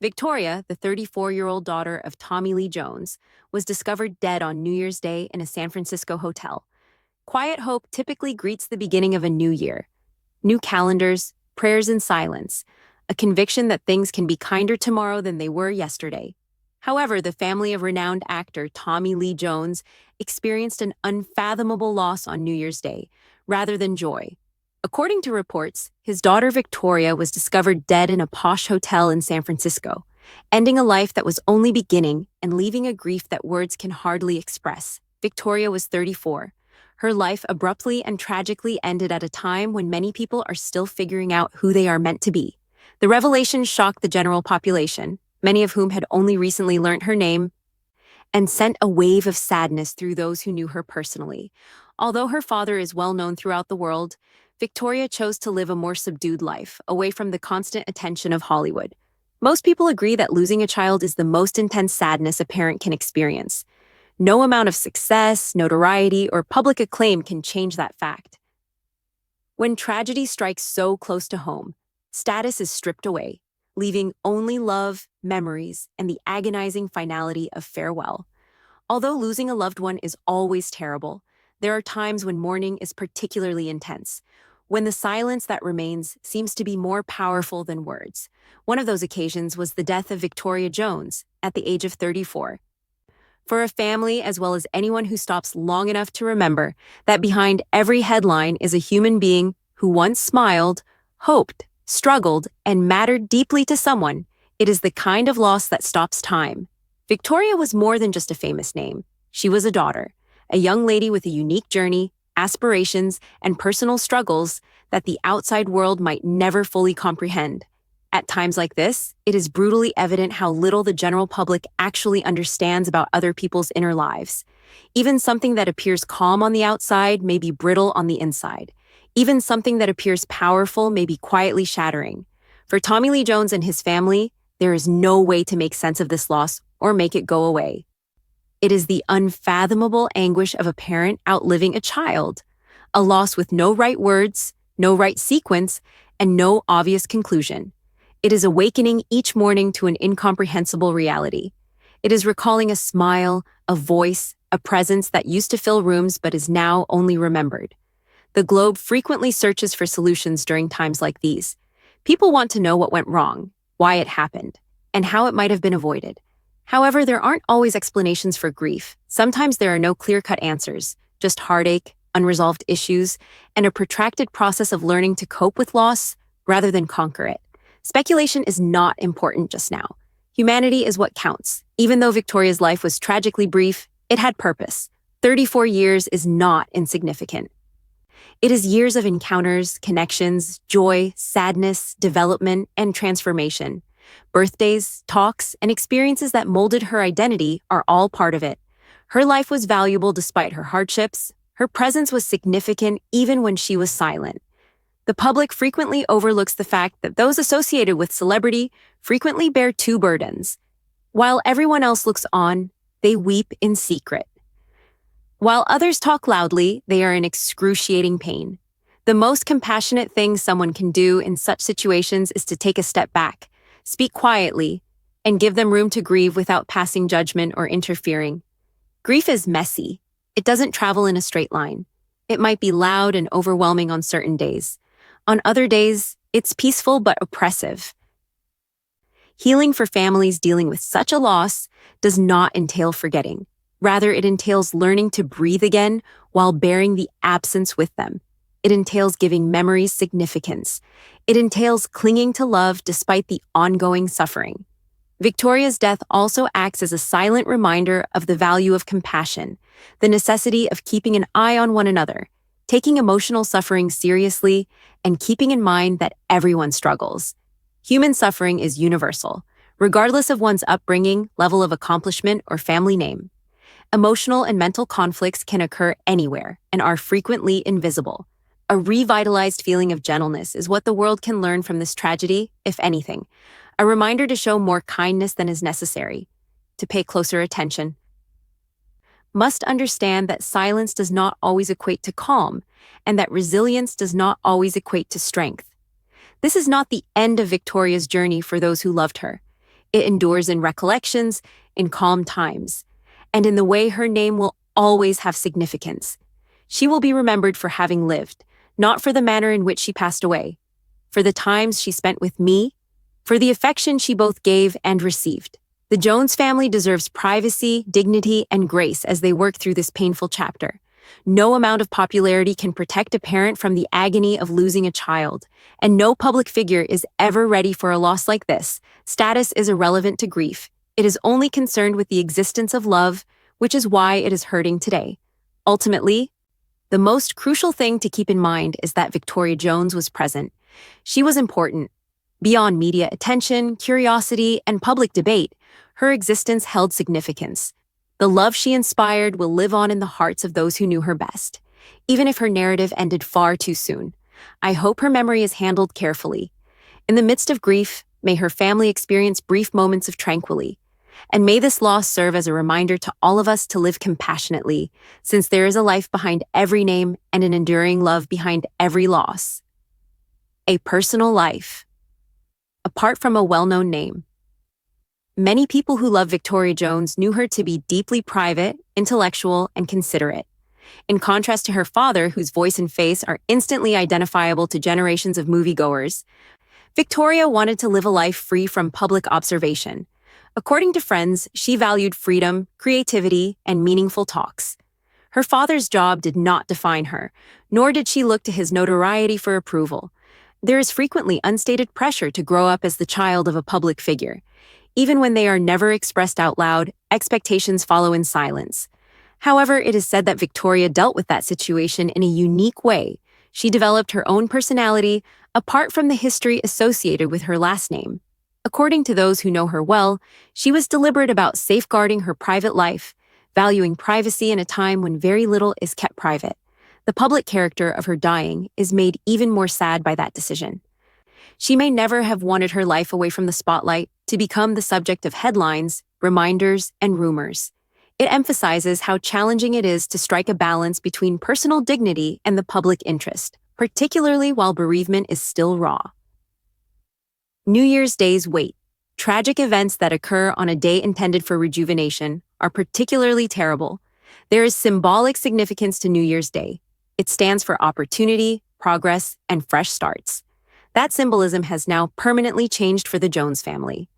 Victoria, the 34-year-old daughter of Tommy Lee Jones, was discovered dead on New Year's Day in a San Francisco hotel. Quiet hope typically greets the beginning of a new year. New calendars, prayers in silence, a conviction that things can be kinder tomorrow than they were yesterday. However, the family of renowned actor Tommy Lee Jones experienced an unfathomable loss on New Year's Day, rather than joy. According to reports, his daughter Victoria was discovered dead in a posh hotel in San Francisco, ending a life that was only beginning and leaving a grief that words can hardly express. Victoria was 34. Her life abruptly and tragically ended at a time when many people are still figuring out who they are meant to be. The revelation shocked the general population, many of whom had only recently learned her name, and sent a wave of sadness through those who knew her personally. Although her father is well known throughout the world, Victoria chose to live a more subdued life, away from the constant attention of Hollywood. Most people agree that losing a child is the most intense sadness a parent can experience. No amount of success, notoriety, or public acclaim can change that fact. When tragedy strikes so close to home, status is stripped away, leaving only love, memories, and the agonizing finality of farewell. Although losing a loved one is always terrible, there are times when mourning is particularly intense, when the silence that remains seems to be more powerful than words. One of those occasions was the death of Victoria Jones at the age of 34. For a family, as well as anyone who stops long enough to remember that behind every headline is a human being who once smiled, hoped, struggled, and mattered deeply to someone, it is the kind of loss that stops time. Victoria was more than just a famous name. She was a daughter, a young lady with a unique journey, aspirations, and personal struggles that the outside world might never fully comprehend. At times like this, it is brutally evident how little the general public actually understands about other people's inner lives. Even something that appears calm on the outside may be brittle on the inside. Even something that appears powerful may be quietly shattering. For Tommy Lee Jones and his family, there is no way to make sense of this loss or make it go away. It is the unfathomable anguish of a parent outliving a child, a loss with no right words, no right sequence, and no obvious conclusion. It is awakening each morning to an incomprehensible reality. It is recalling a smile, a voice, a presence that used to fill rooms but is now only remembered. The globe frequently searches for solutions during times like these. People want to know what went wrong, why it happened, and how it might have been avoided. However, there aren't always explanations for grief. Sometimes there are no clear-cut answers, just heartache, unresolved issues, and a protracted process of learning to cope with loss rather than conquer it. Speculation is not important just now. Humanity is what counts. Even though Victoria's life was tragically brief, it had purpose. 34 years is not insignificant. It is years of encounters, connections, joy, sadness, development, and transformation. Birthdays, talks, and experiences that molded her identity are all part of it. Her life was valuable despite her hardships. Her presence was significant even when she was silent. The public frequently overlooks the fact that those associated with celebrity frequently bear two burdens. While everyone else looks on, they weep in secret. While others talk loudly, they are in excruciating pain. The most compassionate thing someone can do in such situations is to take a step back, speak quietly, and give them room to grieve without passing judgment or interfering. Grief is messy. It doesn't travel in a straight line. It might be loud and overwhelming on certain days. On other days, it's peaceful but oppressive. Healing for families dealing with such a loss does not entail forgetting. Rather, it entails learning to breathe again while bearing the absence with them. It entails giving memories significance. It entails clinging to love despite the ongoing suffering. Victoria's death also acts as a silent reminder of the value of compassion, the necessity of keeping an eye on one another, taking emotional suffering seriously, and keeping in mind that everyone struggles. Human suffering is universal, regardless of one's upbringing, level of accomplishment, or family name. Emotional and mental conflicts can occur anywhere and are frequently invisible. A revitalized feeling of gentleness is what the world can learn from this tragedy, if anything. A reminder to show more kindness than is necessary, to pay closer attention. Must understand that silence does not always equate to calm, and that resilience does not always equate to strength. This is not the end of Victoria's journey for those who loved her. It endures in recollections, in calm times, and in the way her name will always have significance. She will be remembered for having lived, not for the manner in which she passed away, for the times she spent with me, for the affection she both gave and received. The Jones family deserves privacy, dignity, and grace as they work through this painful chapter. No amount of popularity can protect a parent from the agony of losing a child, and no public figure is ever ready for a loss like this. Status is irrelevant to grief. It is only concerned with the existence of love, which is why it is hurting today. Ultimately, the most crucial thing to keep in mind is that Victoria Jones was present. She was important. Beyond media attention, curiosity, and public debate, her existence held significance. The love she inspired will live on in the hearts of those who knew her best, even if her narrative ended far too soon. I hope her memory is handled carefully. In the midst of grief, may her family experience brief moments of tranquility. And may this loss serve as a reminder to all of us to live compassionately, since there is a life behind every name and an enduring love behind every loss. A personal life. Apart from a well-known name, many people who love Victoria Jones knew her to be deeply private, intellectual, and considerate. In contrast to her father, whose voice and face are instantly identifiable to generations of moviegoers, Victoria wanted to live a life free from public observation. According to friends, she valued freedom, creativity, and meaningful talks. Her father's job did not define her, nor did she look to his notoriety for approval. There is frequently unstated pressure to grow up as the child of a public figure. Even when they are never expressed out loud, expectations follow in silence. However, it is said that Victoria dealt with that situation in a unique way. She developed her own personality, apart from the history associated with her last name. According to those who know her well, she was deliberate about safeguarding her private life, valuing privacy in a time when very little is kept private. The public character of her dying is made even more sad by that decision. She may never have wanted her life away from the spotlight to become the subject of headlines, reminders, and rumors. It emphasizes how challenging it is to strike a balance between personal dignity and the public interest, particularly while bereavement is still raw. New Year's Day's wait. Tragic events that occur on a day intended for rejuvenation are particularly terrible. There is symbolic significance to New Year's Day. It stands for opportunity, progress, and fresh starts. That symbolism has now permanently changed for the Jones family.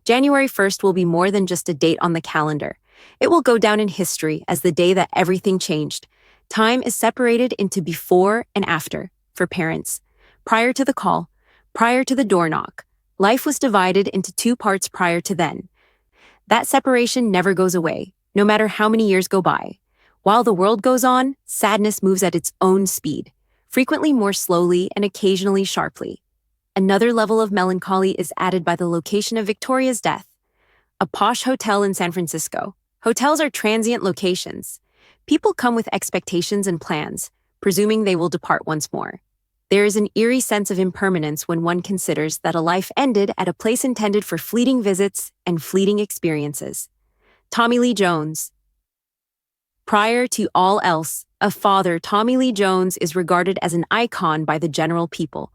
January 1st will be more than just a date on the calendar. It will go down in history as the day that everything changed. Time is separated into before and after for parents. Prior to the call, prior to the door knock, life was divided into two parts prior to then. That separation never goes away, no matter how many years go by. While the world goes on, sadness moves at its own speed, frequently more slowly and occasionally sharply. Another level of melancholy is added by the location of Victoria's death. A posh hotel in San Francisco. Hotels are transient locations. People come with expectations and plans, presuming they will depart once more. There is an eerie sense of impermanence when one considers that a life ended at a place intended for fleeting visits and fleeting experiences. Tommy Lee Jones. Prior to all else, a father, Tommy Lee Jones is regarded as an icon by the general people.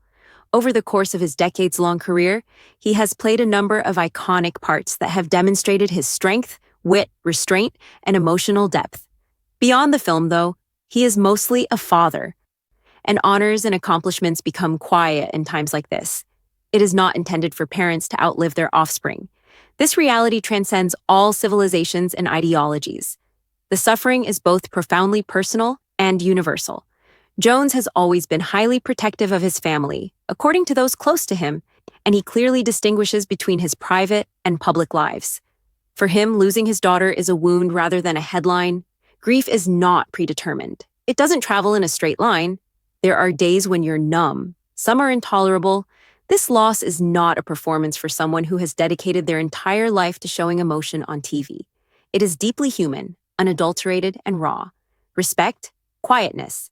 Over the course of his decades-long career, he has played a number of iconic parts that have demonstrated his strength, wit, restraint, and emotional depth. Beyond the film, though, he is mostly a father. And honors and accomplishments become quiet in times like this. It is not intended for parents to outlive their offspring. This reality transcends all civilizations and ideologies. The suffering is both profoundly personal and universal. Jones has always been highly protective of his family, according to those close to him, and he clearly distinguishes between his private and public lives. For him, losing his daughter is a wound rather than a headline. Grief is not predetermined. It doesn't travel in a straight line. There are days when you're numb. Some are intolerable. This loss is not a performance for someone who has dedicated their entire life to showing emotion on TV. It is deeply human, unadulterated, and raw. Respect, quietness,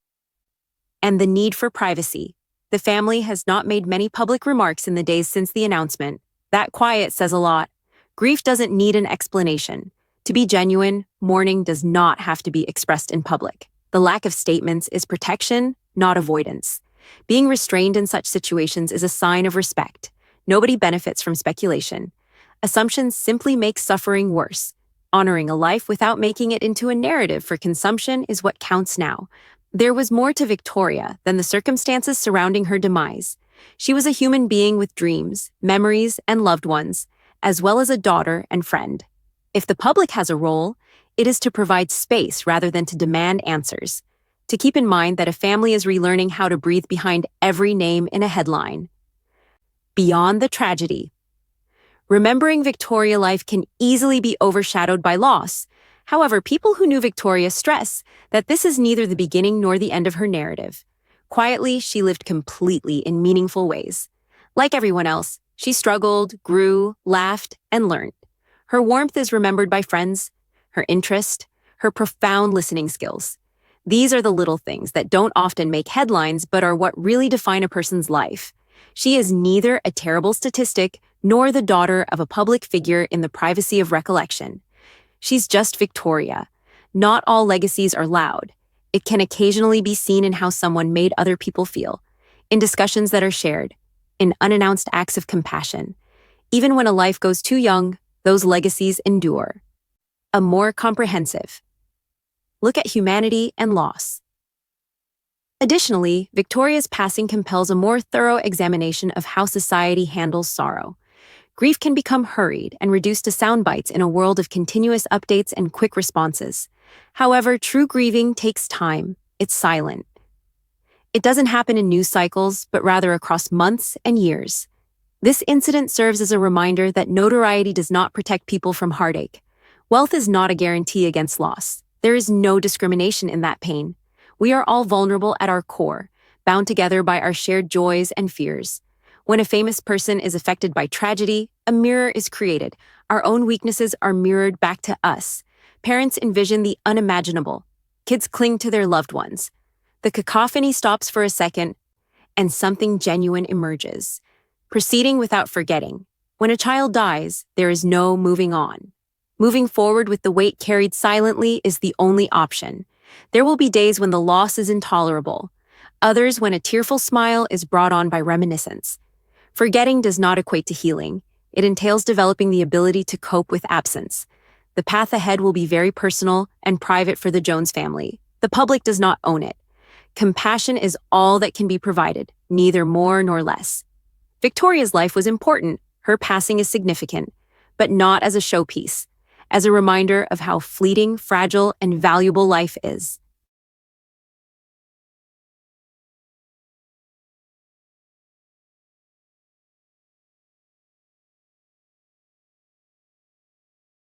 and the need for privacy. The family has not made many public remarks in the days since the announcement. That quiet says a lot. Grief doesn't need an explanation. To be genuine, mourning does not have to be expressed in public. The lack of statements is protection, not avoidance. Being restrained in such situations is a sign of respect. Nobody benefits from speculation. Assumptions simply make suffering worse. Honoring a life without making it into a narrative for consumption is what counts now. There was more to Victoria than the circumstances surrounding her demise. She was a human being with dreams, memories, and loved ones, as well as a daughter and friend. If the public has a role, it is to provide space rather than to demand answers. To keep in mind that a family is relearning how to breathe behind every name in a headline. Beyond the tragedy. Remembering Victoria life can easily be overshadowed by loss. However, people who knew Victoria stress that this is neither the beginning nor the end of her narrative. Quietly, she lived completely in meaningful ways. Like everyone else, she struggled, grew, laughed, and learned. Her warmth is remembered by friends, her interest, her profound listening skills. These are the little things that don't often make headlines but are what really define a person's life. She is neither a terrible statistic nor the daughter of a public figure in the privacy of recollection. She's just Victoria. Not all legacies are loud. It can occasionally be seen in how someone made other people feel, in discussions that are shared, in unannounced acts of compassion. Even when a life goes too young, those legacies endure. A more comprehensive look at humanity and loss. Additionally, Victoria's passing compels a more thorough examination of how society handles sorrow. Grief can become hurried and reduced to sound bites in a world of continuous updates and quick responses. However, true grieving takes time. It's silent. It doesn't happen in news cycles, but rather across months and years. This incident serves as a reminder that notoriety does not protect people from heartache. Wealth is not a guarantee against loss. There is no discrimination in that pain. We are all vulnerable at our core, bound together by our shared joys and fears. When a famous person is affected by tragedy, a mirror is created. Our own weaknesses are mirrored back to us. Parents envision the unimaginable. Kids cling to their loved ones. The cacophony stops for a second, and something genuine emerges. Proceeding without forgetting. When a child dies, there is no moving on. Moving forward with the weight carried silently is the only option. There will be days when the loss is intolerable. Others when a tearful smile is brought on by reminiscence. Forgetting does not equate to healing. It entails developing the ability to cope with absence. The path ahead will be very personal and private for the Jones family. The public does not own it. Compassion is all that can be provided, neither more nor less. Victoria's life was important. Her passing is significant, but not as a showpiece, as a reminder of how fleeting, fragile, and valuable life is.